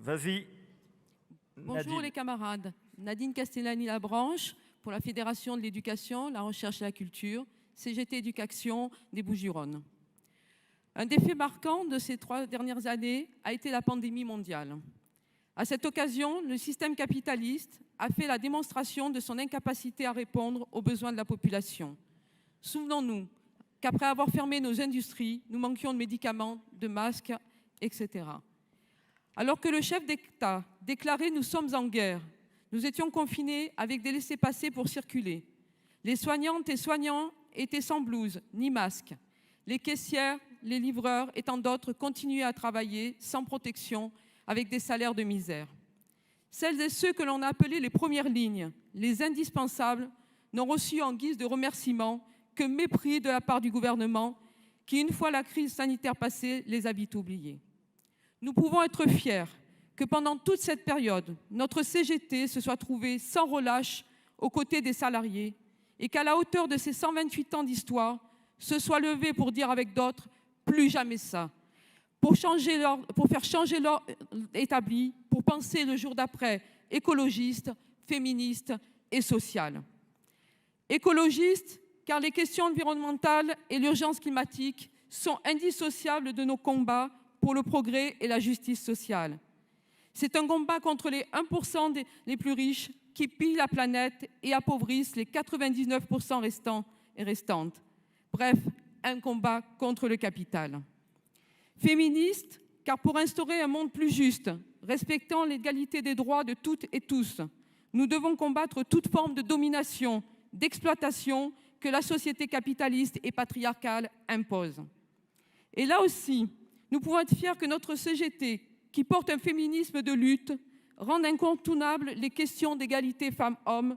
Vas-y. Bonjour Nadine. les camarades. Nadine Castellani-Labranche pour la Fédération de l'éducation, la recherche et la culture, CGT Éducation des Bouches-du-Rhône. Un des faits marquants de ces 3 dernières années a été la pandémie mondiale. À cette occasion, le système capitaliste a fait la démonstration de son incapacité à répondre aux besoins de la population. Souvenons-nous qu'après avoir fermé nos industries, nous manquions de médicaments, de masques, etc. Alors que le chef d'État déclarait « Nous sommes en guerre », nous étions confinés avec des laissez-passer pour circuler. Les soignantes et soignants étaient sans blouse ni masque. Les caissières, les livreurs et tant d'autres continuaient à travailler sans protection avec des salaires de misère. Celles et ceux que l'on a appelés les premières lignes, les indispensables, n'ont reçu en guise de remerciement que mépris de la part du gouvernement qui, une fois la crise sanitaire passée, les a vite oubliés. Nous pouvons être fiers que pendant toute cette période, notre CGT se soit trouvé sans relâche aux côtés des salariés et qu'à la hauteur de ses 128 ans d'histoire, se soit levé pour dire avec d'autres « plus jamais ça », pour faire changer l'ordre établi, pour penser le jour d'après écologiste, féministe et social. Écologiste, car les questions environnementales et l'urgence climatique sont indissociables de nos combats pour le progrès et la justice sociale. C'est un combat contre les 1% les plus riches qui pillent la planète et appauvrissent les 99% restants et restantes. Bref, un combat contre le capital. Féministe, car pour instaurer un monde plus juste, respectant l'égalité des droits de toutes et tous, nous devons combattre toute forme de domination, d'exploitation que la société capitaliste et patriarcale impose. Et là aussi, nous pouvons être fiers que notre CGT, qui porte un féminisme de lutte, rende incontournables les questions d'égalité femmes-hommes,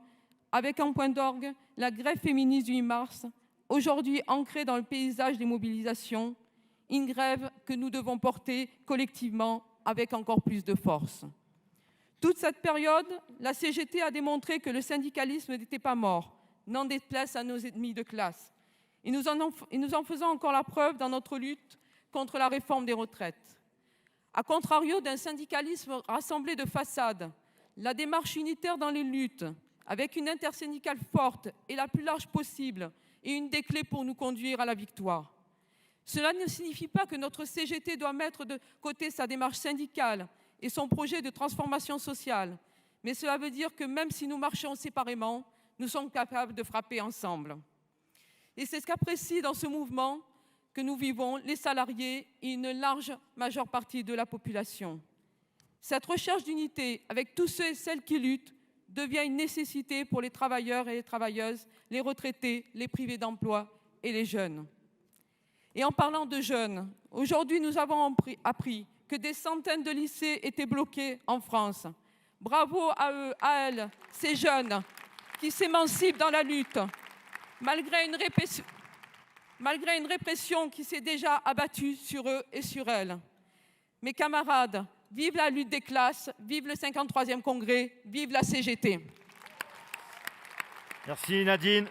avec en point d'orgue la grève féministe du 8 mars, aujourd'hui ancrée dans le paysage des mobilisations, une grève que nous devons porter collectivement avec encore plus de force. Toute cette période, la CGT a démontré que le syndicalisme n'était pas mort, n'en déplaise à nos ennemis de classe. Et nous en faisons encore la preuve dans notre lutte contre la réforme des retraites. A contrario d'un syndicalisme rassemblé de façade, la démarche unitaire dans les luttes, avec une intersyndicale forte et la plus large possible, est une des clés pour nous conduire à la victoire. Cela ne signifie pas que notre CGT doit mettre de côté sa démarche syndicale et son projet de transformation sociale, mais cela veut dire que même si nous marchons séparément, nous sommes capables de frapper ensemble. Et c'est ce qu'apprécient dans ce mouvement que nous vivons les salariés et une large majeure partie de la population. Cette recherche d'unité avec tous ceux et celles qui luttent devient une nécessité pour les travailleurs et les travailleuses, les retraités, les privés d'emploi et les jeunes. Et en parlant de jeunes, aujourd'hui nous avons appris que des centaines de lycées étaient bloqués en France. Bravo à eux, à elles, ces jeunes qui s'émancipent dans la lutte, malgré une répression qui s'est déjà abattue sur eux et sur elles. Mes camarades, vive la lutte des classes, vive le 53e congrès, vive la CGT. Merci Nadine.